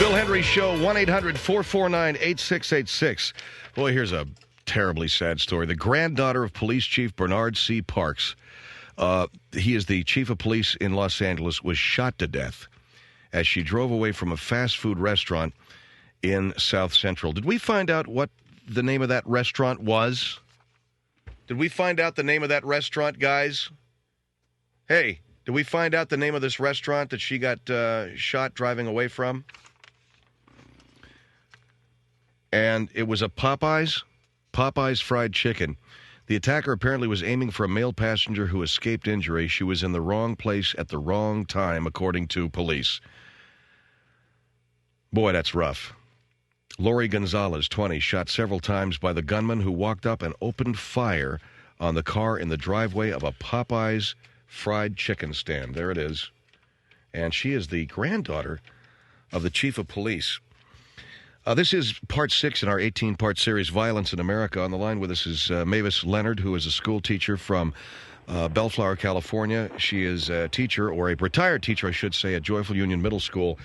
Bill Hendrie Show, 1-800-449-8686. Boy, here's a terribly sad story. The granddaughter of Police Chief Bernard C. Parks, he is the chief of police in Los Angeles, was shot to death as she drove away from a fast food restaurant in South Central. Did we find out what the name of that restaurant was? Did we find out the name of that restaurant, guys? Hey, did we find out the name of this restaurant that she got shot driving away from? And it was a Popeyes fried chicken. The attacker apparently was aiming for a male passenger who escaped injury. She was in the wrong place at the wrong time, according to police. Boy, that's rough. Lori Gonzalez, 20, shot several times by the gunman who walked up and opened fire on the car in the driveway of a Popeyes fried chicken stand. There it is. And she is the granddaughter of the chief of police. This is part 6 in our 18-part series, Violence in America. On the line with us is Mavis Leonard, who is a school teacher from Bellflower, California. She is a teacher, or a retired teacher, I should say, at Joyful Union Middle School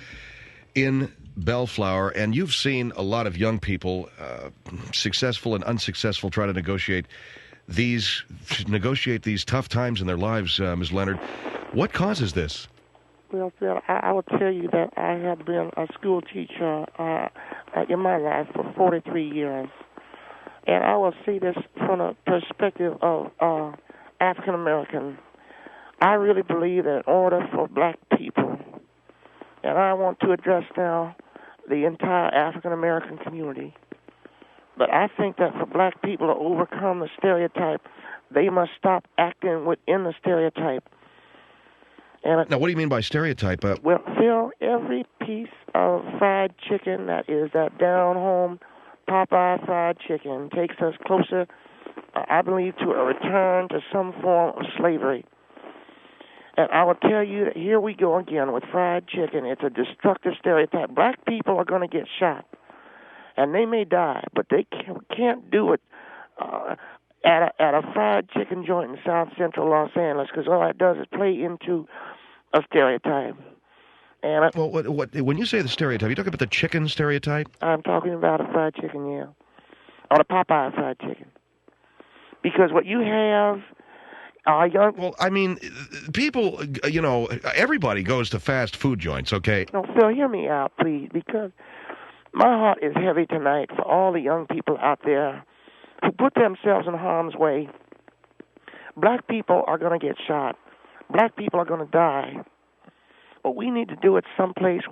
in Bellflower. And you've seen a lot of young people, successful and unsuccessful, try to negotiate these tough times in their lives, Ms. Leonard. What causes this? Well, Phil, I will tell you that I have been a school teacher in my life for 43 years. And I will see this from a perspective of African American. I really believe that in order for black people, and I want to address now the entire African American community, but I think that for black people to overcome the stereotype, they must stop acting within the stereotype. And now, what do you mean by stereotype? Well, Phil, every piece of fried chicken that is that down-home Popeye fried chicken takes us closer, I believe, to a return to some form of slavery. And I will tell you that here we go again with fried chicken. It's a destructive stereotype. Black people are going to get shot, and they may die, but they can't do it at a fried chicken joint in South Central Los Angeles, because all that does is play into a stereotype. And well, when you say the stereotype, you talking about the chicken stereotype? I'm talking about a fried chicken, yeah, or the Popeye fried chicken. Because what you have are young. Well, I mean, people, everybody goes to fast food joints, okay? No, Phil, hear me out, please, because my heart is heavy tonight for all the young people out there who put themselves in harm's way. Black people are going to get shot. Black people are going to die. But we need to do it someplace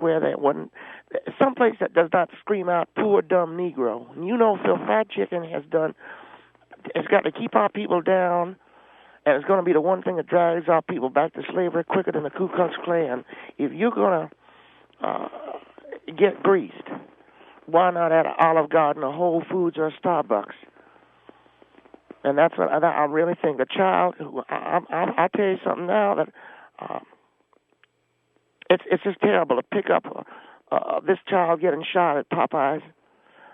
someplace that does not scream out, poor, dumb Negro. And you know, Phil, fried chicken it's got to keep our people down, and it's going to be the one thing that drives our people back to slavery quicker than the Ku Klux Klan. If you're going to get greased, why not at an Olive Garden, a Whole Foods, or a Starbucks? And that's what I really think. The child, I'll tell you something now, that it's just terrible to pick up this child getting shot at Popeyes.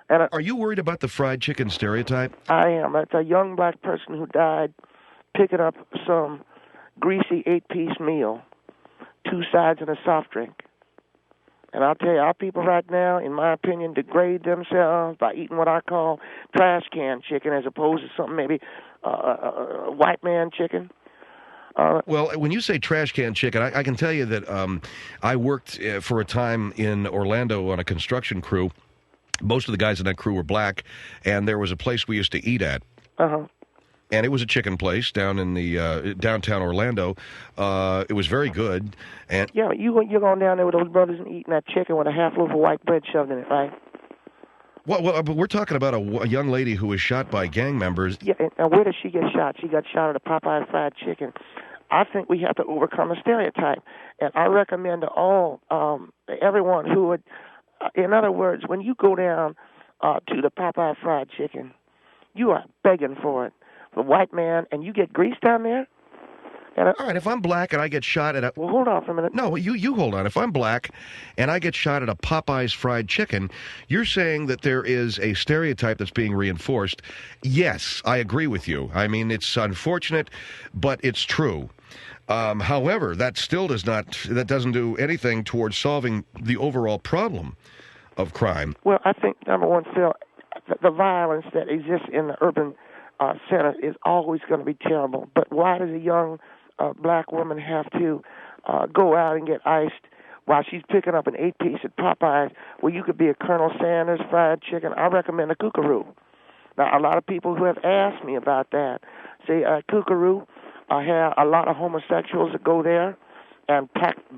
And are you worried about the fried chicken stereotype? I am. It's a young black person who died picking up some greasy 8-piece meal, 2 sides and a soft drink. And I'll tell you, our people right now, in my opinion, degrade themselves by eating what I call trash can chicken as opposed to something maybe white man chicken. Well, when you say trash can chicken, I can tell you that I worked for a time in Orlando on a construction crew. Most of the guys in that crew were black, and there was a place we used to eat at. Uh-huh. And it was a chicken place down in the downtown Orlando. It was very good. And yeah, you're going down there with those brothers and eating that chicken with a half loaf of white bread shoved in it, right? Well, but we're talking about a young lady who was shot by gang members. Yeah, and where did she get shot? She got shot at a Popeye fried chicken. I think we have to overcome a stereotype, and I recommend to all everyone who would. In other words, when you go down to the Popeye fried chicken, you are begging for it. The white man, and you get grease down there, And all right, if I'm black and I get shot at a... well, hold on for a minute. No, you hold on. If I'm black and I get shot at a Popeye's fried chicken, you're saying that there is a stereotype that's being reinforced. Yes, I agree with you. I mean, it's unfortunate, but it's true. However, that still doesn't do anything towards solving the overall problem of crime. Well, I think, number one, Phil, the violence that exists in the urban center is always going to be terrible. But why does a young black woman have to go out and get iced while she's picking up an 8-piece at Popeyes where you could be a Colonel Sanders fried chicken? I recommend a KooKooRoo. Now, a lot of people who have asked me about that say KooKooRoo have a lot of homosexuals that go there, and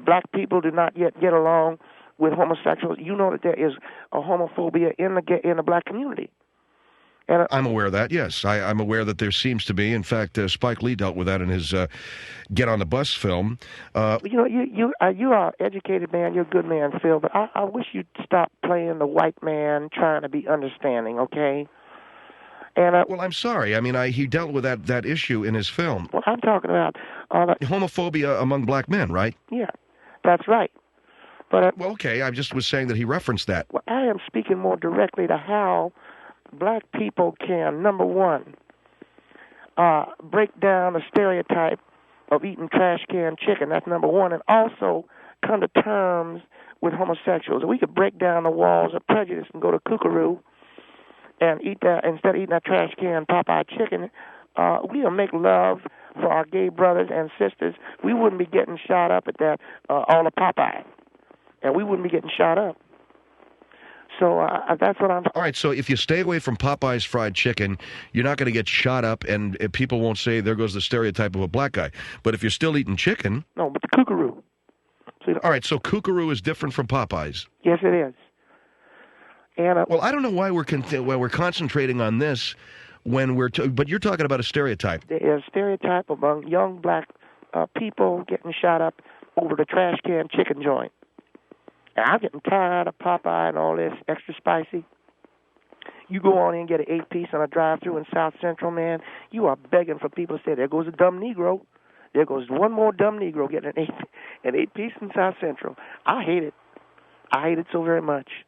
black people do not yet get along with homosexuals. You know that there is a homophobia in the black community. And I'm aware of that, yes. I'm aware that there seems to be. In fact, Spike Lee dealt with that in his Get on the Bus film. You are an educated man. You're a good man, Phil, but I wish you'd stop playing the white man trying to be understanding, okay? And well, I'm sorry. I mean, he dealt with that issue in his film. Well, I'm talking about... homophobia among black men, right? Yeah, that's right. But well, okay, I just was saying that he referenced that. Well, I am speaking more directly to how black people can, number one, break down the stereotype of eating trash can chicken. That's number one. And also come to terms with homosexuals. If we could break down the walls of prejudice and go to KooKooRoo and eat that, instead of eating that trash can Popeye chicken, we'll make love for our gay brothers and sisters. We wouldn't be getting shot up at that all of Popeye. And we wouldn't be getting shot up. So that's what I'm... All right, so if you stay away from Popeye's fried chicken, you're not going to get shot up, and people won't say, there goes the stereotype of a black guy. But if you're still eating chicken... No, but the KooKooRoo. All right, so KooKooRoo is different from Popeye's. Yes, it is. And well, I don't know why we're concentrating on this when but you're talking about a stereotype. There is a stereotype among young black people getting shot up over the trash can chicken joint. And I'm getting tired of Popeye and all this extra spicy. You go on in and get an 8-piece on a drive-thru in South Central, man. You are begging for people to say, there goes a dumb Negro. There goes one more dumb Negro getting an 8-piece in South Central. I hate it. I hate it so very much.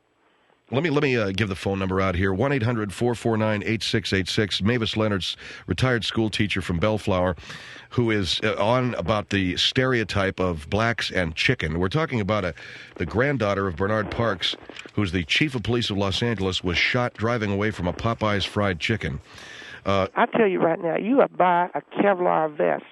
Let me give the phone number out here, 1-800-449-8686. Mavis Leonard's retired school teacher from Bellflower, who is on about the stereotype of blacks and chicken. We're talking about the granddaughter of Bernard Parks, who's the chief of police of Los Angeles, was shot driving away from a Popeye's fried chicken. I tell you right now, you buy a Kevlar vest.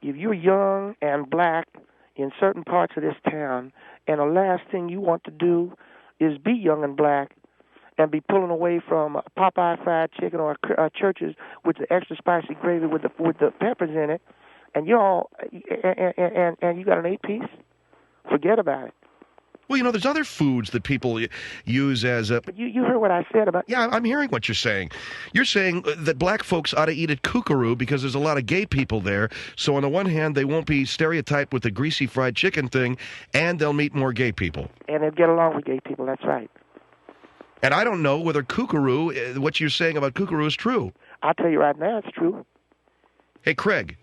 If you're young and black in certain parts of this town, and the last thing you want to do is be young and black and be pulling away from Popeye fried chicken or churches with the extra spicy gravy with the peppers in it, and you got an 8-piece, forget about it. Well, there's other foods that people use as a... But you heard what I said about... Yeah, I'm hearing what you're saying. You're saying that black folks ought to eat at KooKooRoo because there's a lot of gay people there. So on the one hand, they won't be stereotyped with the greasy fried chicken thing, and they'll meet more gay people. And they'll get along with gay people, that's right. And I don't know whether KooKooRoo, what you're saying about KooKooRoo is true. I'll tell you right now, it's true. Hey, Craig,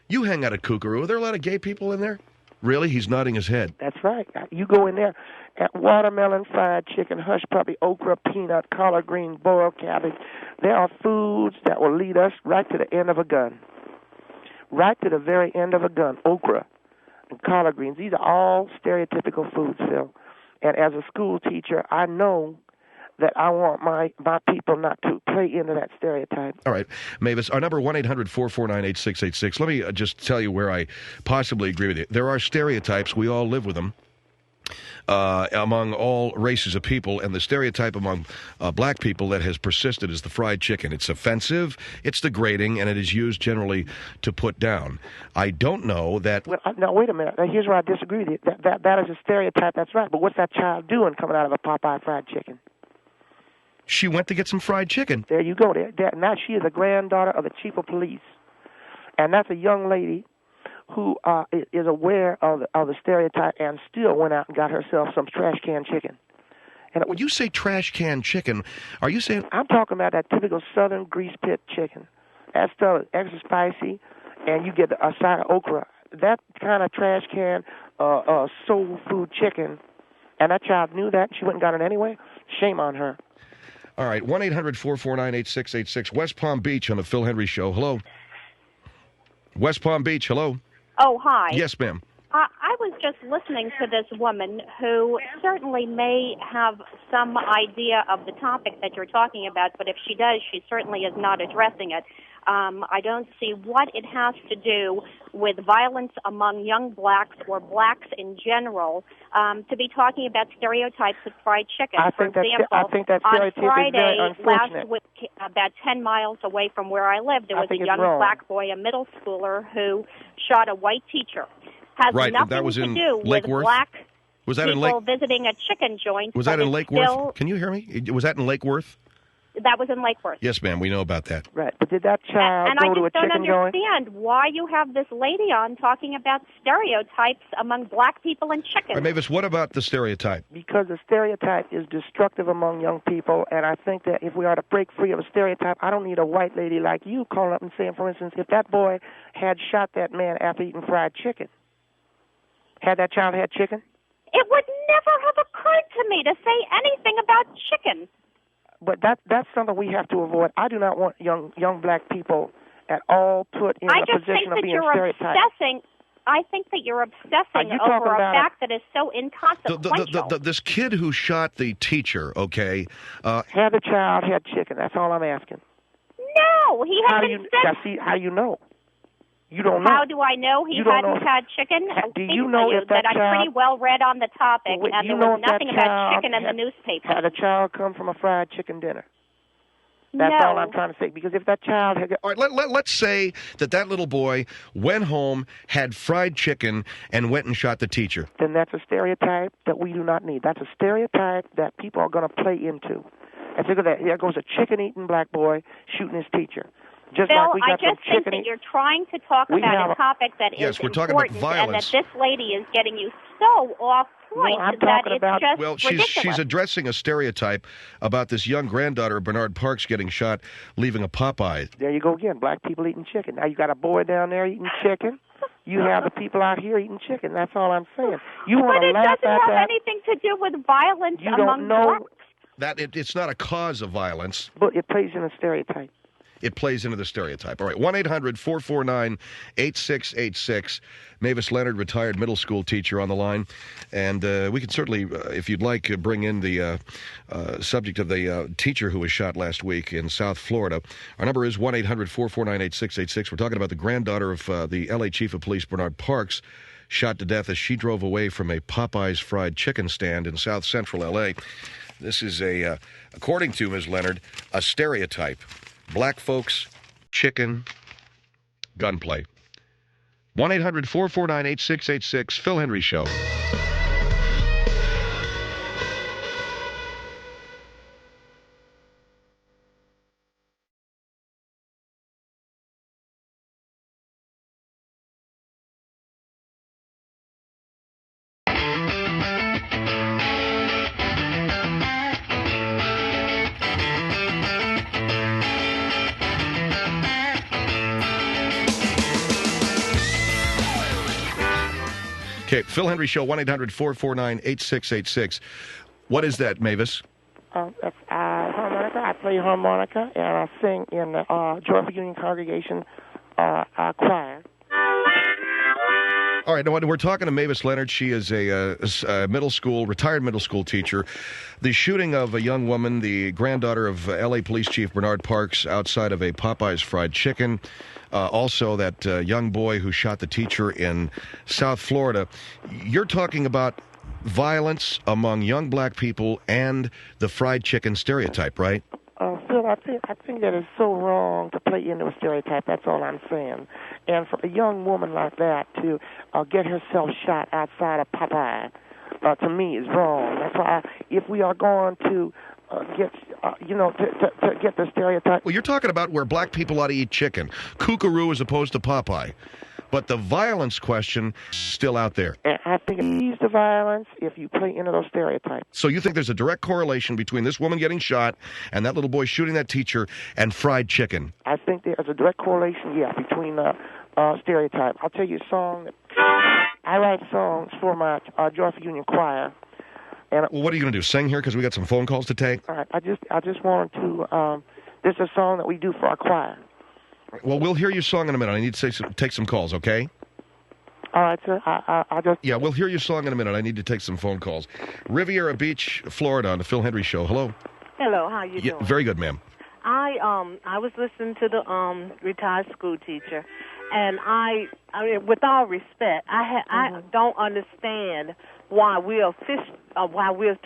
you hang out at KooKooRoo. Are there a lot of gay people in there? Really? He's nodding his head. That's right. You go in there at watermelon, fried chicken, hush puppy, okra, peanut, collard green, boiled cabbage. There are foods that will lead us right to the end of a gun. Right to the very end of a gun. Okra and collard greens. These are all stereotypical foods, Phil. And as a school teacher, I know that I want my people not to play into that stereotype. All right. Mavis, our number 1-800-449-8686. Let me just tell you where I possibly agree with you. There are stereotypes. We all live with them. Among all races of people, and the stereotype among black people that has persisted is the fried chicken. It's offensive, it's degrading, and it is used generally to put down. I don't know that... Well, now, wait a minute. Now, here's where I disagree with you. That is a stereotype, that's right. But what's that child doing coming out of a Popeye fried chicken? She went to get some fried chicken. There you go. Now she is a granddaughter of the chief of police. And that's a young lady who is aware of the stereotype and still went out and got herself some trash can chicken. And when you say trash can chicken, are you saying... I'm talking about that typical southern grease pit chicken. That stuff is extra spicy, and you get a side of okra. That kind of trash can, soul food chicken, and that child knew that, and she went and got it anyway. Shame on her. All right, 1-800-449-8686. West Palm Beach on the Phil Hendrie Show. Hello. West Palm Beach, hello. Oh, hi. Yes, ma'am. I was just listening to this woman who certainly may have some idea of the topic that you're talking about, but if she does, she certainly is not addressing it. I don't see what it has to do with violence among young blacks or blacks in general to be talking about stereotypes of fried chicken. For example, I think that stereotype on Friday is very unfortunate. last week, about 10 miles away from where I live, there was a young black boy, a middle schooler, who shot a white teacher. Has nothing that was to in do Lake with Worth? black Was that people visiting a chicken joint. Was that in Lake Worth? Can you hear me? Was that in Lake Worth? That was in Lake Worth. Yes, ma'am. We know about that. Right. But did that child go to a chicken joint? And I just don't understand why you have this lady on talking about stereotypes among black people and chickens. All right, Mavis, what about the stereotype? Because the stereotype is destructive among young people, and I think that if we are to break free of a stereotype, I don't need a white lady like you calling up and saying, for instance, if that boy had shot that man after eating fried chicken, had that child had chicken? It would never have occurred to me to say anything about chicken. But that's something we have to avoid. I do not want young black people at all put in a position of being stereotyped. I think that you're obsessing over a fact that is so inconsequential. This kid who shot the teacher, okay? Had the child had chicken. That's all I'm asking. No, he hadn't said... How do you know? You don't know. How do I know he hadn't had chicken? Do you know if that child... I'm pretty well read on the topic, and there was nothing about chicken in the newspaper. Had a child come from a fried chicken dinner? That's all I'm trying to say. Because if that child had... All right, let's say that little boy went home, had fried chicken, and went and shot the teacher. Then that's a stereotype that we do not need. That's a stereotype that people are going to play into. And think of that. There goes a chicken-eating black boy shooting his teacher. Phil, I just think that you're trying to talk about a topic that is important, and that this lady is getting you so off point that it's just ridiculous. She's addressing a stereotype about this young granddaughter of Bernard Parks getting shot, leaving a Popeye. There you go again, black people eating chicken. Now you got a boy down there eating chicken. You have the people out here eating chicken. That's all I'm saying. You want to laugh at that? But it doesn't have anything to do with violence among blacks. That it's not a cause of violence. But it plays in a stereotype. It plays into the stereotype. All right, 1-800-449-8686. Mavis Leonard, retired middle school teacher, on the line. And we can certainly, if you'd like, bring in the subject of the teacher who was shot last week in South Florida. Our number is 1-800-449-8686. We're talking about the granddaughter of the L.A. Chief of Police, Bernard Parks, shot to death as she drove away from a Popeye's fried chicken stand in South Central L.A. This is, according to Ms. Leonard, a stereotype. Black folks, chicken, gunplay. 1-800-449-8686, Phil Hendrie Show. Okay, Phil Hendrie Show, 1-800-449-8686. What is that, Mavis? That's harmonica. I play harmonica, and I sing in the Joyful Union Congregation choir. All right, now we're talking to Mavis Leonard. She is a retired middle school teacher. The shooting of a young woman, the granddaughter of L.A. Police Chief Bernard Parks, outside of a Popeye's fried chicken. Also, that young boy who shot the teacher in South Florida. You're talking about violence among young black people and the fried chicken stereotype, right? Phil, I think that is so wrong to play into a stereotype. That's all I'm saying. And for a young woman like that to get herself shot outside of Popeye, to me, is wrong. That's why, if we are going to get the stereotype. Well, you're talking about where black people ought to eat chicken. KooKooRoo as opposed to Popeye. But the violence question is still out there. And I think it leads to violence if you play into those stereotypes. So you think there's a direct correlation between this woman getting shot and that little boy shooting that teacher and fried chicken? I think there's a direct correlation, between stereotype. I'll tell you a song. I write songs for my Joyful Union Choir. And Well, what are you going to do? Sing here because we got some phone calls to take? all right, I just wanted to. This is a song that we do for our choir. Well, we'll hear your song in a minute. I need to take some calls, okay? All right, sir. I just. Yeah, we'll hear your song in a minute. I need to take some phone calls. Riviera Beach, Florida, on the Phil Hendrie Show. Hello. Hello, how you doing? Very good, ma'am. I was listening to the retired school teacher, and I mean, with all respect, I don't understand why we're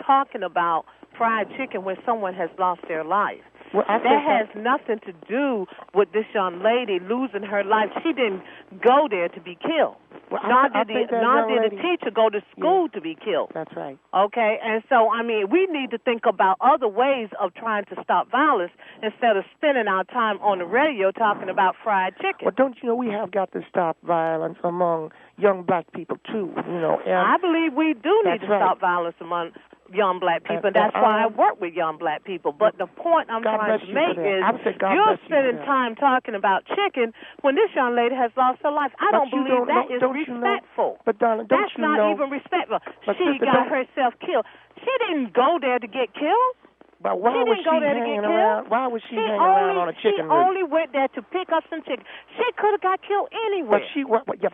talking about fried chicken when someone has lost their life. Well, that has nothing to do with this young lady losing her life. She didn't go there to be killed. Well, nor did the teacher go to school to be killed. That's right. Okay, and so, I mean, we need to think about other ways of trying to stop violence instead of spending our time on the radio talking about fried chicken. Well, don't you know we have got to stop violence among young black people, too, you know. And I believe we do need to stop violence among young black people, and that's why I work with young black people. But the point I'm trying to make is you're spending time talking about chicken when this young lady has lost her life. I don't believe that is respectful. But, darling, don't that's not even respectful. She got herself killed. She didn't go there to get killed. But why was she hanging around? Why was she hanging around on a chicken roost? She only went there to pick up some chicken. She could have got killed anywhere. But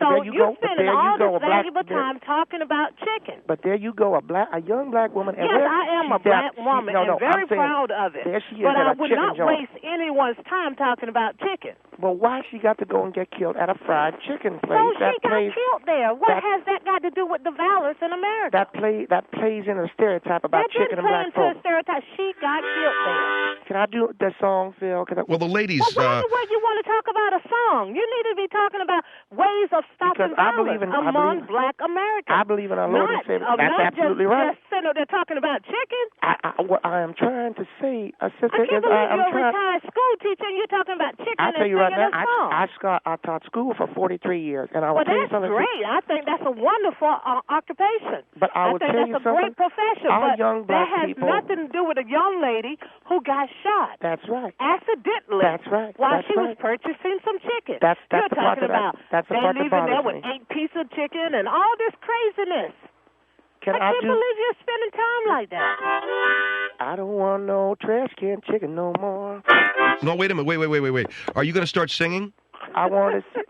so there you go. You're spending all this valuable time talking about chicken. But there you go, a young black woman. Yes, I am a black woman and very proud of it. There she is but at I a would chicken not waste anyone's time talking about chicken. Well, why she got to go and get killed at a fried chicken place? So she got killed there. What has that got to do with the violence in America? That plays into the stereotype about chicken and black folks. She got killed there. Can I do the song, Phil? Well, the ladies. Well, why you want to talk about a song? You need to be talking about ways of stopping violence among black Americans. I believe in our Lord and Savior. That's absolutely right. Just sitting there talking about chicken. What I am trying to say, sister, I can't believe you're a retired school teacher and you're talking about chicken I'll tell you right now, I taught school for 43 years, and I will tell you something. Well, that's great. I think that's a wonderful occupation. But I will tell you something. That's a great profession. Our but young black that has nothing to do with a young lady who got shot. That's right. Accidentally. That's right. While she was purchasing some chicken. That's you're the part talking about. That's the part that bothers me. They leaving there with 8 pieces of chicken and all this craziness. I can't believe you're spending time like that. I don't want no trash can chicken no more. No, wait a minute. Wait. Are you going to start singing? I want to see.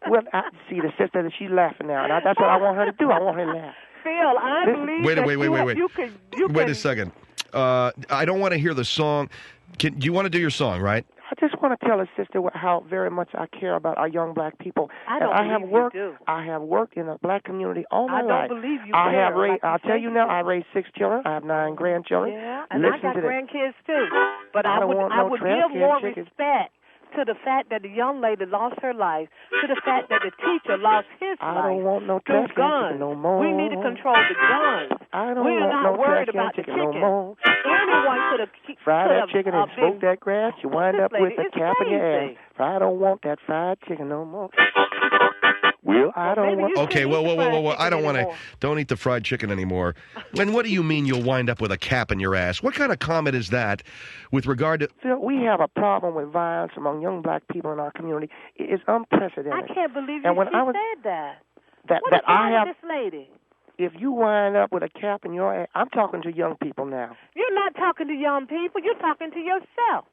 Well, I see the sister that she's laughing now, and that's what I want her to do. I want her to laugh. Phil, I believe wait. You can. Wait a second. I don't want to hear the song. Do you want to do your song, right? I just want to tell a sister how very much I care about our young black people. I have worked in the black community all my life. I don't believe you I'll tell you now, I raised 6 children. I have 9 grandchildren. Yeah, and I got grandkids too. But I would give more respect to the fact that the young lady lost her life, to the fact that the teacher lost his life. I don't want no trash can chicken no more. We need to control the guns. I don't want no trash can chicken no more. Anyone could have fried that chicken and smoked that grass. You wind up with a cap in your ass. I don't want that fried chicken no more. Well, I don't want. Okay, whoa! I don't want to. Don't eat the fried chicken anymore. And what do you mean you'll wind up with a cap in your ass? What kind of comment is that, with regard to? Phil, we have a problem with violence among young black people in our community. It is unprecedented. I can't believe you said that. That I have. This lady. If you wind up with a cap in your ass, I'm talking to young people now. You're not talking to young people. You're talking to yourself.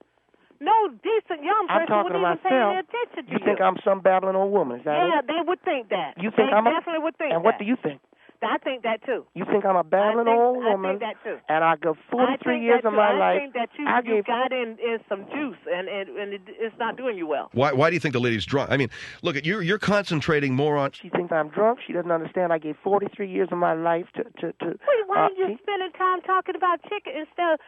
No decent young person would even pay any attention to you. You think I'm some babbling old woman? Is that it? Yeah, they would think that. You think they definitely would think that. And what do you think? I think that too. You think I'm a babbling old woman? I think that too. And I go 43 years of my life. I think that you got in some juice, and it's not doing you well. Why do you think the lady's drunk? I mean, look, you're concentrating more on. She thinks I'm drunk. She doesn't understand. I gave 43 years of my life to. Why are you spending time talking about chicken instead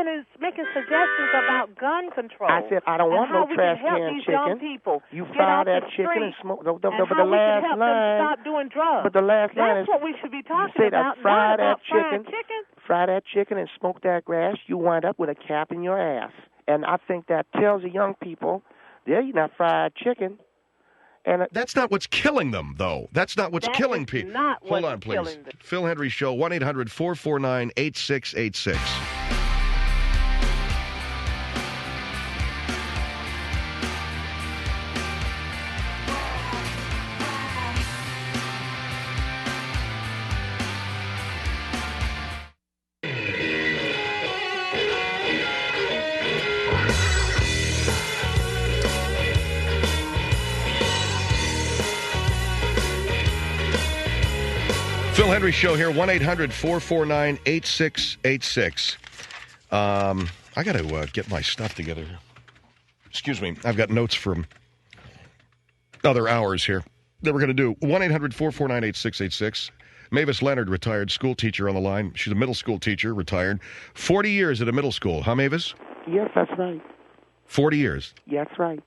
of making suggestions about gun control? I said I don't want no trash can chicken. Young people you fry that chicken and smoke. But the last line. Stop doing drugs. But the last line is. That's what we should be talking you say about. That fry that chicken and smoke that grass. You wind up with a cap in your ass. And I think that tells the young people, there you not fried chicken. And that's not what's killing them, though. That's not what's killing people. Hold on, please. Phil Hendrie Show, 1-800-449-8686. Hendrie Show here, 1-800-449-8686. I got to get my stuff together. Excuse me. I've got notes from other hours here that we're going to do. 1-800-449-8686. Mavis Leonard, retired school teacher on the line. She's a middle school teacher, retired. 40 years at a middle school. Huh, Mavis? Yes, that's right. 40 years. Yes, right.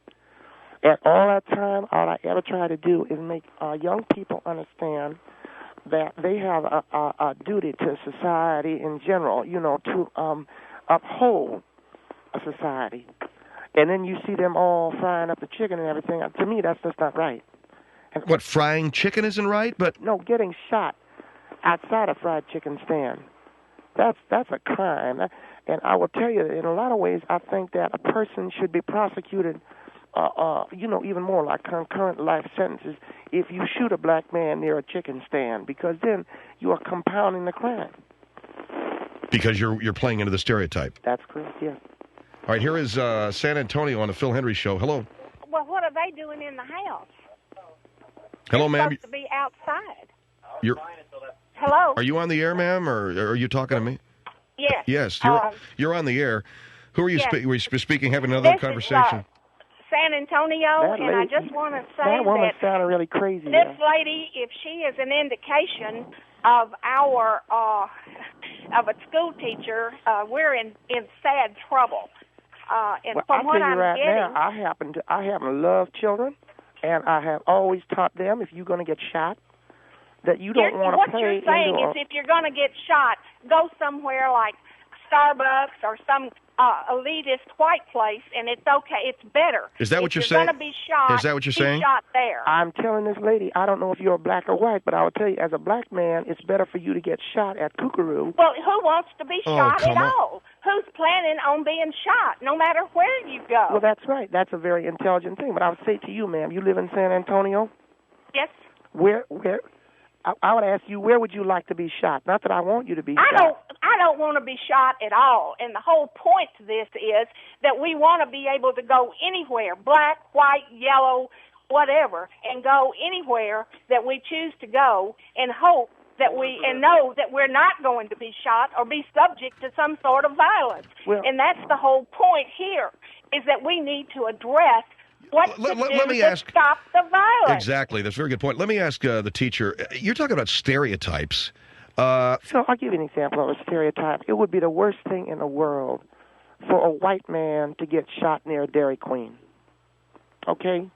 And all that time, all I ever try to do is make young people understand that they have a duty to society in general, to uphold a society. And then you see them all frying up the chicken and everything. To me, that's just not right. And what, frying chicken isn't right? But no, getting shot outside a fried chicken stand. That's a crime. And I will tell you, in a lot of ways, I think that a person should be prosecuted, even more like concurrent life sentences if you shoot a black man near a chicken stand, because then you are compounding the crime. Because you're playing into the stereotype. That's correct, yes. All right, here is San Antonio on the Phil Hendrie Show. Hello. Well, what are they doing in the house? Hello, They're ma'am. supposed to be outside. Hello? Are you on the air, ma'am, or are you talking to me? Yes. Yes, you're on the air. Who are you were you speaking, having another This conversation? Is, San Antonio, and I just want to say that woman sounded really crazy. This lady, if she is an indication of our of a school teacher, we're in sad trouble. And well, from I'll tell what you I'm right getting, now, I happen to love children, and I have always taught them if you're going to get shot, that you don't want to what play you're saying into is if you're going to get shot, go somewhere like Starbucks or some elitist white place, and it's okay. It's better. Is that what you're saying? saying? If you're going to be shot, is that what you're saying? Be shot there. I'm telling this lady, I don't know if you're black or white, but I will tell you, as a black man, it's better for you to get shot at KooKooRoo. Well, who wants to be shot at come on. all? Who's planning on being shot, no matter where you go? Well, that's right. That's a very intelligent thing. But I would say to you, ma'am, you live in San Antonio? Yes. Where I would ask you, where would you like to be shot? Not that I want you to be shot. I don't want to be shot at all. And the whole point to this is that we want to be able to go anywhere, black, white, yellow, whatever, and go anywhere that we choose to go and hope that and know that we're not going to be shot or be subject to some sort of violence. Well, and that's the whole point here, is that we need to address what let me to ask, stop the violence. Exactly. That's a very good point. Let me ask the teacher, you're talking about stereotypes. So I'll give you an example of a stereotype. It would be the worst thing in the world for a white man to get shot near a Dairy Queen. Okay?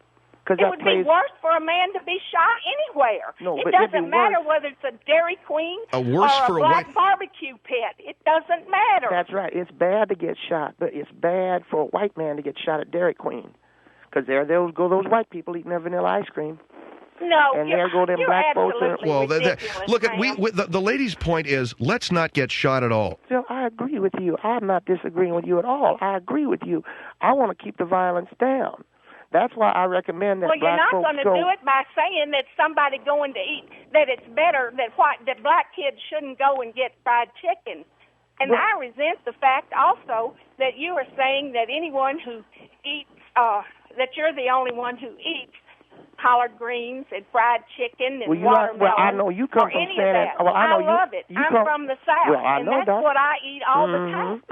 It would be worse for a man to be shot anywhere. No, it but doesn't matter whether it's a Dairy Queen or a black barbecue pit. It doesn't matter. That's right. It's bad to get shot, but it's bad for a white man to get shot at Dairy Queen. Because there go those white people eating their vanilla ice cream. No, and there go them black folks. Well, look at the lady's point is let's not get shot at all. Phil, I agree with you. I'm not disagreeing with you at all. I agree with you. I want to keep the violence down. That's why I recommend that black folks go. Well, you're not going to do it by saying that somebody going to eat, that it's better that black kids shouldn't go and get fried chicken. And I resent the fact also that you are saying that anyone who eats, that you're the only one who eats collard greens and fried chicken and watermelon. Well, I know you come from San Antonio. Well, I love it. I'm from the South, and that's what I eat all the time.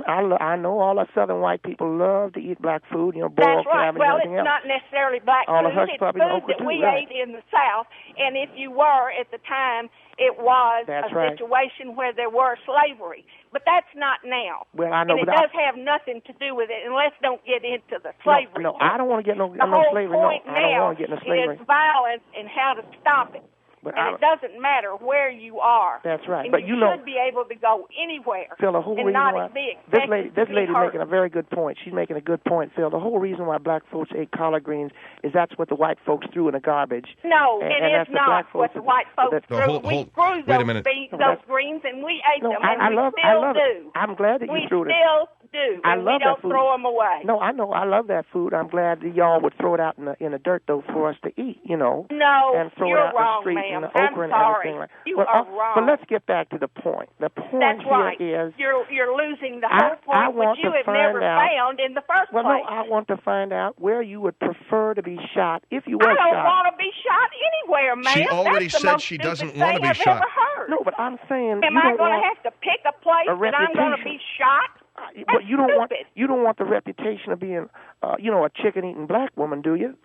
I know all the Southern white people love to eat black food, boiled that's right. cabbage Well, and everything it's else. not necessarily black all food. It's food that we ate in the South, and if you were at the time, it was situation where there were slavery. But that's not now. Well, I know. And it does have nothing to do with it, and let's don't get into the slavery. No, I don't want to get no slavery. The whole point I don't want to get no slavery. Is violence and how to stop it. And it doesn't matter where you are. That's right. And but you should be able to go anywhere. Phil, the whole reason why this lady's making a very good point. She's making a good point, Phil. The whole reason why black folks ate collard greens is that's what the white folks threw in the garbage. No, it is not what the white folks threw. We grew those greens and we ate them, and we still do. I'm glad that you threw them. We still do, I and love we don't that food. throw them away. No, I know. I love that food. I'm glad that y'all would throw it out in the dirt, though, for us to eat, No, and throw you're it out wrong, in the street ma'am. and the okra I'm and sorry. everything. You are wrong. But let's get back to the point. The point That's right. here is You're losing the I whole point, want which you to have find never out- found in the first well, place. no, I want to find out where you would prefer to be shot if you were I don't shot. want to be shot anywhere, ma'am. She already That's the said most she stupid doesn't want to thing be I've shot. Ever heard. No, but I'm saying Am you I don't going want to have to pick a place a that I'm going to reputation. be shot? but That's you don't stupid. want the reputation of being, a chicken-eating black woman, do you?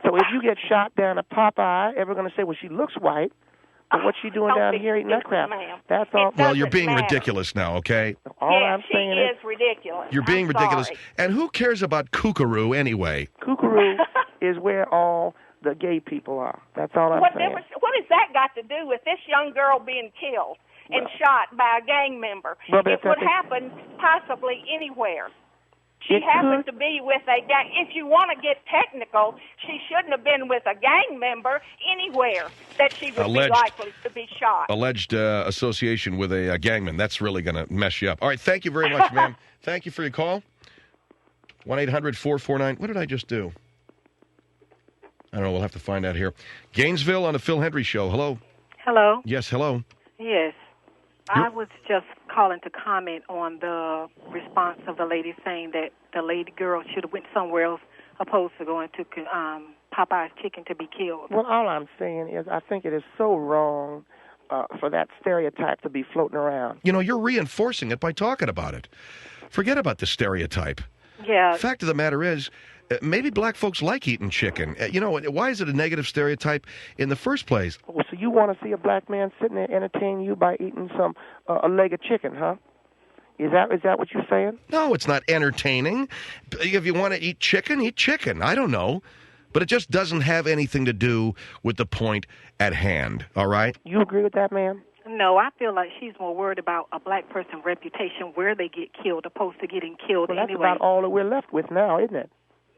So if you get shot down at Popeye, everyone's going to say, well, she looks white, but what's she doing Don't down be here eating that stupid, crap? ma'am. That's all. It Well, you're doesn't being matter. ridiculous now, okay? All yes, I'm saying she is ridiculous. You're being I'm ridiculous. sorry. And who cares about KooKooRoo anyway? KooKooRoo is where all the gay people are. That's all I'm What saying. has that got to do with this young girl being killed and shot by a gang member? Well, it but would that's- happen possibly anywhere. She It happened could. to be with a gang. If you want to get technical, she shouldn't have been with a gang member anywhere that she would Alleged. be likely to be shot. Alleged association with a gangman. That's really going to mess you up. All right, thank you very much, ma'am. Thank you for your call. 1-800-449. What did I just do? I don't know. We'll have to find out here. Gainesville on the Phil Hendrie Show. Hello. Hello. Yes, hello. Yes. I was just calling to comment on the response of the lady saying that the lady girl should have went somewhere else opposed to going to Popeye's Chicken to be killed. Well, all I'm saying is I think it is so wrong for that stereotype to be floating around. You know, you're reinforcing it by talking about it. Forget about the stereotype. Yeah. The fact of the matter is, maybe black folks like eating chicken. Why is it a negative stereotype in the first place? Oh, so you want to see a black man sitting there entertaining you by eating a leg of chicken, huh? Is that what you're saying? No, it's not entertaining. If you want to eat chicken, eat chicken. I don't know. But it just doesn't have anything to do with the point at hand, all right? You agree with that, ma'am? No, I feel like she's more worried about a black person's reputation where they get killed opposed to getting killed Well, that's anyway. about all that we're left with now, isn't it?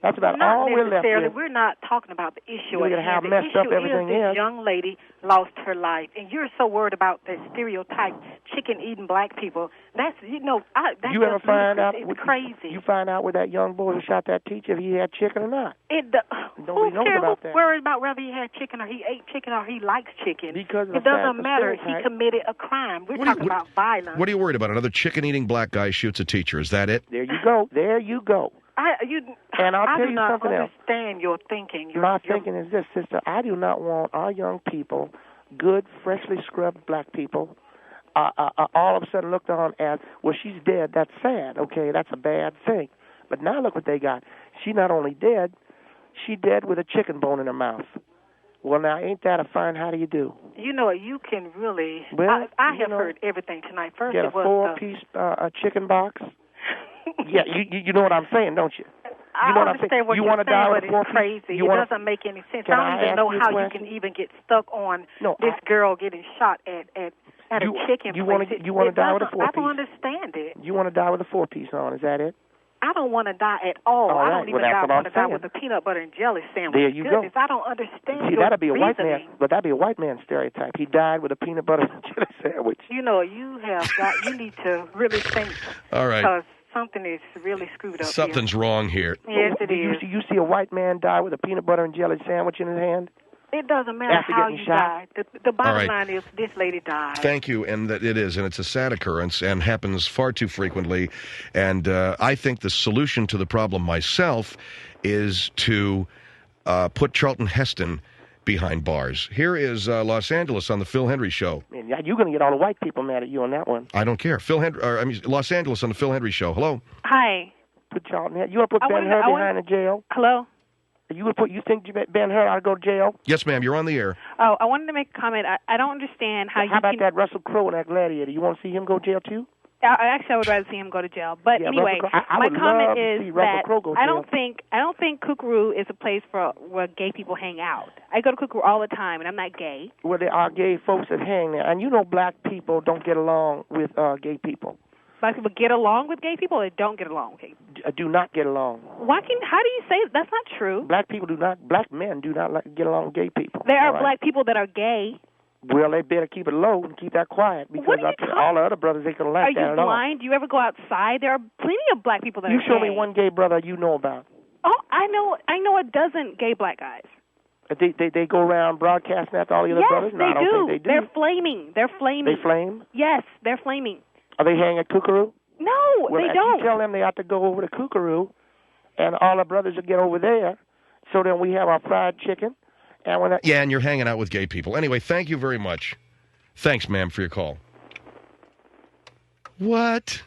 That's about Not all we're left necessarily. with. We're not talking about the issue Look at at how hand. The messed up issue everything is this is. young lady lost her life, and you're so worried about the stereotype chicken-eating black people. That's that's You ever just find ludicrous. out? It's crazy. You find out where that young boy who shot that teacher, if he had chicken or not. Who knows cares? about Who's that. worried about whether he had chicken or he ate chicken or he likes chicken? Because of it the doesn't fact matter. of He stereotype. committed a crime. We're talking about violence. What are you worried about? Another chicken-eating black guy shoots a teacher. Is that it? There you go. There you go. And I'll I tell do you not something else. understand your thinking. My thinking is this, sister. I do not want our young people, good, freshly scrubbed black people, all of a sudden looked on as, well, she's dead. That's sad. Okay, that's a bad thing. But now look what they got. She not only dead, she dead with a chicken bone in her mouth. Well, now, ain't that a fine how do you do? You know, you can really. Well, I have heard everything tonight. First, get a it was four-piece chicken box. Yeah, you know what I'm saying, don't you? I You know what I'm understand saying? what You you're wanna die saying, with but a four it's piece? crazy. You It wanna- doesn't make any sense. Can I don't I even ask know you a how you question? can even get stuck on No, this girl getting shot at a chicken you place. wanna die with a I four-piece? don't understand it. You want to die with a four-piece on, is that it? I don't want to die at all. All I right, don't even well, that's what want I'm to die saying. with a peanut butter and jelly sandwich. There you go. Goodness, I don't understand See, your that'd be a white reasoning. man, but that'd be a white man stereotype. He died with a peanut butter and jelly sandwich. You know, you need to really think. All right. Because something is really screwed up Something's wrong here. here. Yes, it Do is. you see a white man die with a peanut butter and jelly sandwich in his hand? It doesn't matter After how getting you shot? died. The bottom All right. line is this lady died. Thank you, and that it is, and it's a sad occurrence and happens far too frequently. And I think the solution to the problem myself is to put Charlton Heston behind bars. Here is Los Angeles on the Phil Hendrie Show. Man, you're going to get all the white people mad at you on that one. I don't care. Los Angeles on the Phil Hendrie Show. Hello. Hi. Put Charlton. You want to put Ben-Hur behind the jail? Hello? You think Ben-Hur ought to go to jail? Yes, ma'am. You're on the air. Oh, I wanted to make a comment. I don't understand how you about can... that Russell Crowe and that Gladiator? You want to see him go to jail too? Actually, I would rather see him go to jail. But Yeah, anyway, Russell Crowe. I my would comment love to is see Russell that Crowe go to I jail. don't think KooKooRoo is a place for where gay people hang out. I go to KooKooRoo all the time, and I'm not gay. Well, there are gay folks that hang there, and you know black people don't get along with gay people. Black people get along with gay people, or don't get along with gay people? Do not get along. How do you say that's not true? Black men do not get along with gay people. There are all right? black people that are gay. Well, they better keep it low and keep that quiet because all the other brothers ain't gonna like that at all. Are you blind? Do you ever go outside? There are plenty of black people that are You show gay. me one gay brother you know about. Oh, I know a dozen gay black guys. They go around broadcasting after all the other brothers? No, I don't think they do. They're flaming. They flame? Yes, they're flaming. Are they hanging at KooKooRoo? No, well, they don't. You tell them they have to go over to KooKooRoo, and all the brothers will get over there. So then we have our fried chicken. And yeah, and you're hanging out with gay people. Anyway, thank you very much. Thanks, ma'am, for your call. What?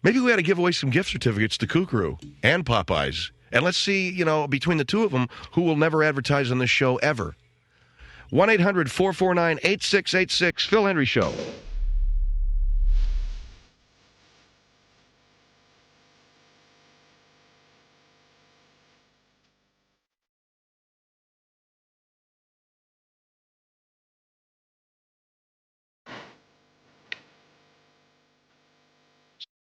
Maybe we ought to give away some gift certificates to KooKooRoo and Popeyes. And let's see, between the two of them, who will never advertise on this show ever. 1-800-449-8686, Phil Hendrie Show.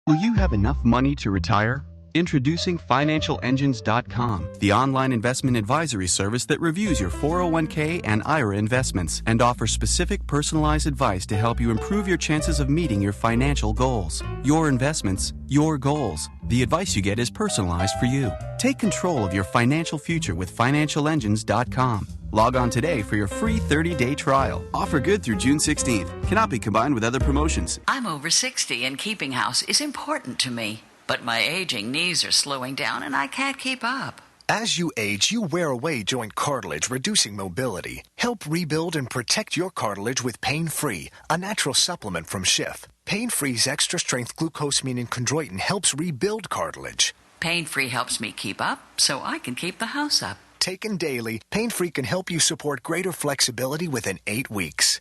Will you have enough money to retire? Introducing FinancialEngines.com, the online investment advisory service that reviews your 401k and IRA investments and offers specific personalized advice to help you improve your chances of meeting your financial goals. Your investments, your goals. The advice you get is personalized for you. Take control of your financial future with FinancialEngines.com. Log on today for your free 30-day trial. Offer good through June 16th. Cannot be combined with other promotions. I'm over 60 and keeping house is important to me. But my aging knees are slowing down and I can't keep up. As you age, you wear away joint cartilage, reducing mobility. Help rebuild and protect your cartilage with Pain-Free, a natural supplement from Schiff. Pain-Free's extra-strength glucosamine and chondroitin helps rebuild cartilage. Pain-Free helps me keep up so I can keep the house up. Taken daily, Pain-Free can help you support greater flexibility within 8 weeks.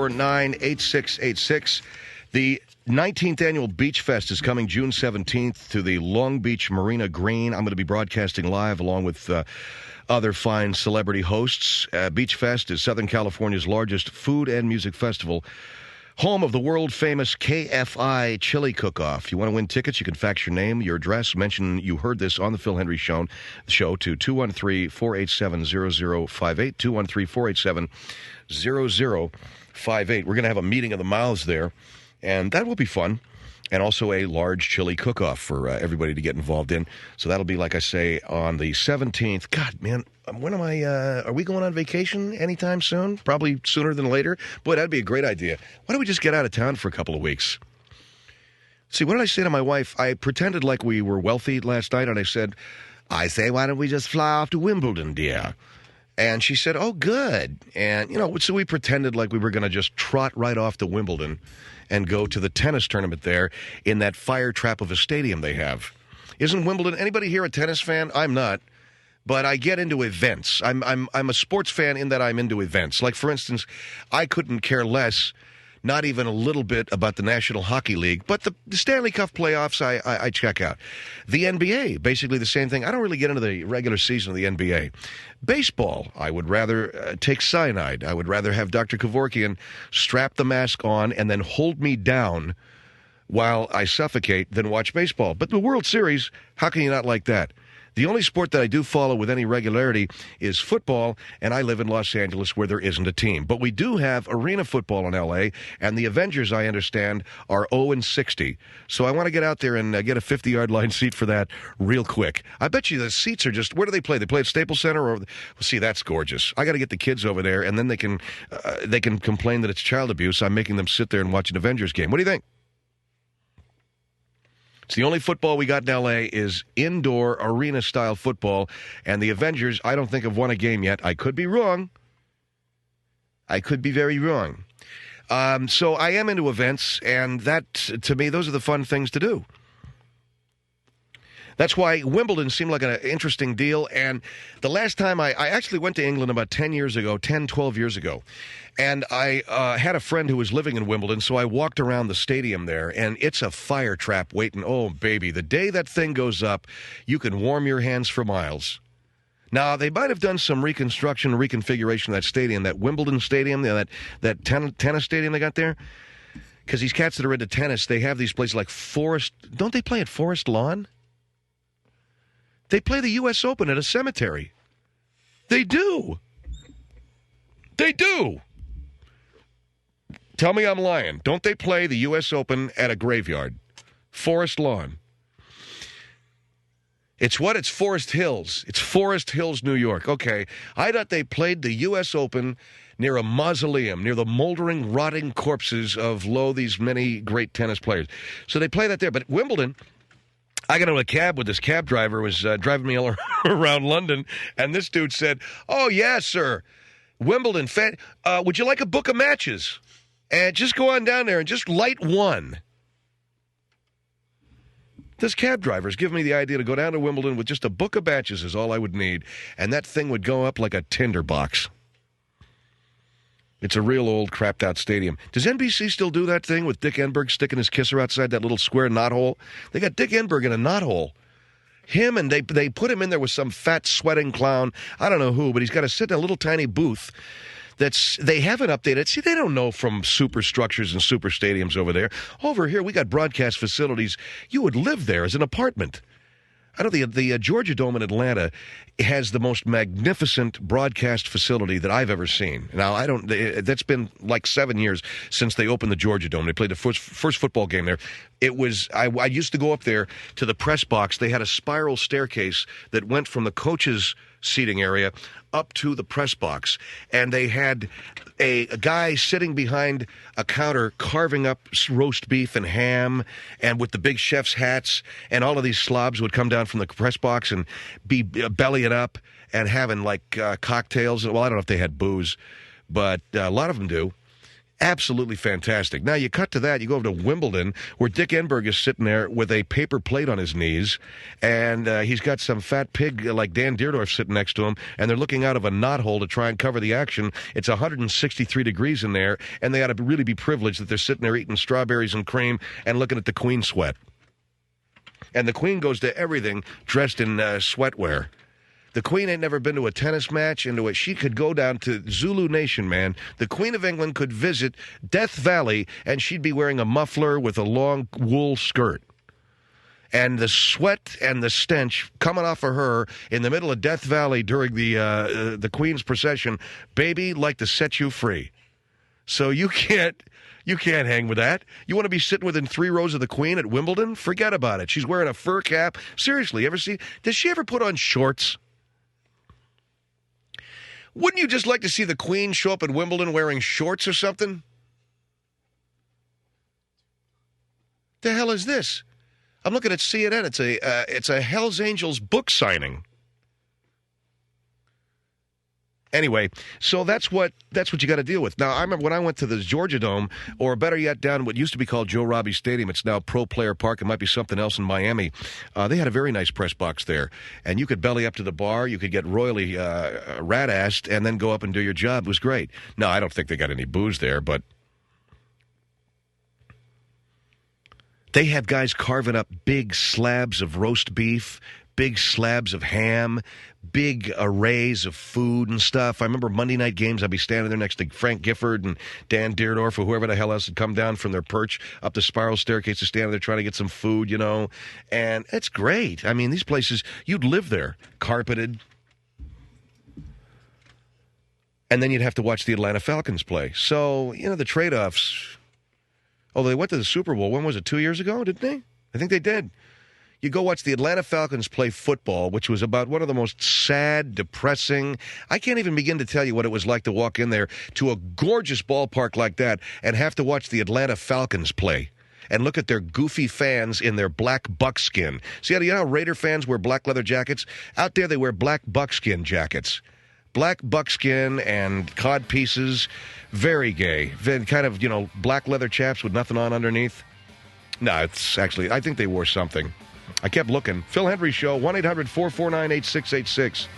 98686. The 19th Annual Beach Fest is coming June 17th to the Long Beach Marina Green. I'm going to be broadcasting live along with other fine celebrity hosts. Beach Fest is Southern California's largest food and music festival, home of the world-famous KFI Chili Cook-Off. If you want to win tickets, you can fax your name, your address, mention you heard this on the Phil Hendrie Show to 213-487-0058, 213-487-0058. We're going to have a meeting of the mouths there, and that will be fun. And also a large chili cook-off for everybody to get involved in. So that'll be, like I say, on the 17th. God, man, when am I, are we going on vacation anytime soon? Probably sooner than later. Boy, that'd be a great idea. Why don't we just get out of town for a couple of weeks? See, what did I say to my wife? I pretended like we were wealthy last night, and I said, why don't we just fly off to Wimbledon, dear? And she said, oh, good. And, so we pretended like we were going to just trot right off to Wimbledon and go to the tennis tournament there in that fire trap of a stadium they have. Isn't Wimbledon, anybody here a tennis fan? I'm not, but I get into events. I'm a sports fan in that I'm into events. Like, for instance, I couldn't care less, not even a little bit, about the National Hockey League, but the Stanley Cup playoffs I check out. The NBA, basically the same thing. I don't really get into the regular season of the NBA. Baseball, I would rather take cyanide. I would rather have Dr. Kevorkian strap the mask on and then hold me down while I suffocate than watch baseball. But the World Series, how can you not like that? The only sport that I do follow with any regularity is football, and I live in Los Angeles where there isn't a team. But we do have arena football in L.A., and the Avengers, I understand, are 0-60. So I want to get out there and get a 50-yard line seat for that real quick. I bet you the seats are just, where do they play? They play at Staples Center? Well, see, that's gorgeous. I got to get the kids over there, and then they can complain that it's child abuse. I'm making them sit there and watch an Avengers game. What do you think? It's the only football we got in L.A. is indoor arena-style football, and the Avengers, I don't think, have won a game yet. I could be wrong. I could be very wrong. So I am into events, and that, to me, those are the fun things to do. That's why Wimbledon seemed like an interesting deal, and the last time I actually went to England about 12 years ago, and I had a friend who was living in Wimbledon, so I walked around the stadium there, and it's a fire trap waiting. Oh, baby, the day that thing goes up, you can warm your hands for miles. Now, they might have done some reconfiguration of that stadium, that Wimbledon stadium, that tennis stadium they got there, because these cats that are into tennis, they have these places like Forest. Don't they play at Forest Lawn? They play the U.S. Open at a cemetery. They do. They do. Tell me I'm lying. Don't they play the U.S. Open at a graveyard? Forest Lawn. It's what? It's Forest Hills. It's Forest Hills, New York. Okay. I thought they played the U.S. Open near a mausoleum, near the moldering, rotting corpses of, these many great tennis players. So they play that there. But Wimbledon, I got in a cab with this cab driver who was driving me all around London, and this dude said, "Oh, yeah, sir. Wimbledon, would you like a book of matches? And just go on down there and just light one." This cab driver's giving me the idea to go down to Wimbledon with just a book of matches is all I would need, and that thing would go up like a tinderbox. It's a real old crapped-out stadium. Does NBC still do that thing with Dick Enberg sticking his kisser outside that little square knothole? They got Dick Enberg in a knothole. Him, and they put him in there with some fat, sweating clown. I don't know who, but he's got to sit in a little tiny booth. They haven't updated. See, they don't know from superstructures and super stadiums over there. Over here, we got broadcast facilities. You would live there as an apartment. I know the Georgia Dome in Atlanta has the most magnificent broadcast facility that I've ever seen. Now, that's been like 7 years since they opened the Georgia Dome. They played the first football game there. It was, I used to go up there to the press box. They had a spiral staircase that went from the coaches' seating area up to the press box, and they had a guy sitting behind a counter carving up roast beef and ham, and with the big chef's hats, and all of these slobs would come down from the press box and be bellying up and having like cocktails. Well, I don't know if they had booze, but a lot of them do. Absolutely fantastic. Now, you cut to that, you go over to Wimbledon, where Dick Enberg is sitting there with a paper plate on his knees, and he's got some fat pig like Dan Deerdorf sitting next to him, and they're looking out of a knothole to try and cover the action. It's 163 degrees in there, and they ought to really be privileged that they're sitting there eating strawberries and cream and looking at the Queen sweat. And the Queen goes to everything dressed in sweatwear. The Queen ain't never been to a tennis match, she could go down to Zulu Nation, man. The Queen of England could visit Death Valley, and she'd be wearing a muffler with a long wool skirt. And the sweat and the stench coming off of her in the middle of Death Valley during the Queen's procession, baby, like to set you free. So you can't hang with that. You want to be sitting within 3 rows of the Queen at Wimbledon? Forget about it. She's wearing a fur cap. Seriously, does she ever put on shorts? Wouldn't you just like to see the Queen show up at Wimbledon wearing shorts or something? The hell is this? I'm looking at CNN. It's a Hell's Angels book signing. Anyway, so that's what you got to deal with. Now, I remember when I went to the Georgia Dome, or better yet, down what used to be called Joe Robbie Stadium. It's now Pro Player Park. It might be something else in Miami. They had a very nice press box there, and you could belly up to the bar. You could get royally rat-assed and then go up and do your job. It was great. No, I don't think they got any booze there, but they have guys carving up big slabs of roast beef, big slabs of ham, big arrays of food and stuff. I remember Monday night games, I'd be standing there next to Frank Gifford and Dan Deerdorf or whoever the hell else had come down from their perch up the spiral staircase to stand there trying to get some food, And it's great. I mean, these places, you'd live there, carpeted. And then you'd have to watch the Atlanta Falcons play. So, the trade-offs. Oh, they went to the Super Bowl. When was it, 2 years ago, didn't they? I think they did. You go watch the Atlanta Falcons play football, which was about one of the most sad, depressing. I can't even begin to tell you what it was like to walk in there to a gorgeous ballpark like that and have to watch the Atlanta Falcons play and look at their goofy fans in their black buckskin. See, you know how Raider fans wear black leather jackets? Out there, they wear black buckskin jackets. Black buckskin and cod pieces. Very gay. Kind of, black leather chaps with nothing on underneath. No, it's actually, I think they wore something. I kept looking. Phil Hendrie Show, 1-800-449-8686.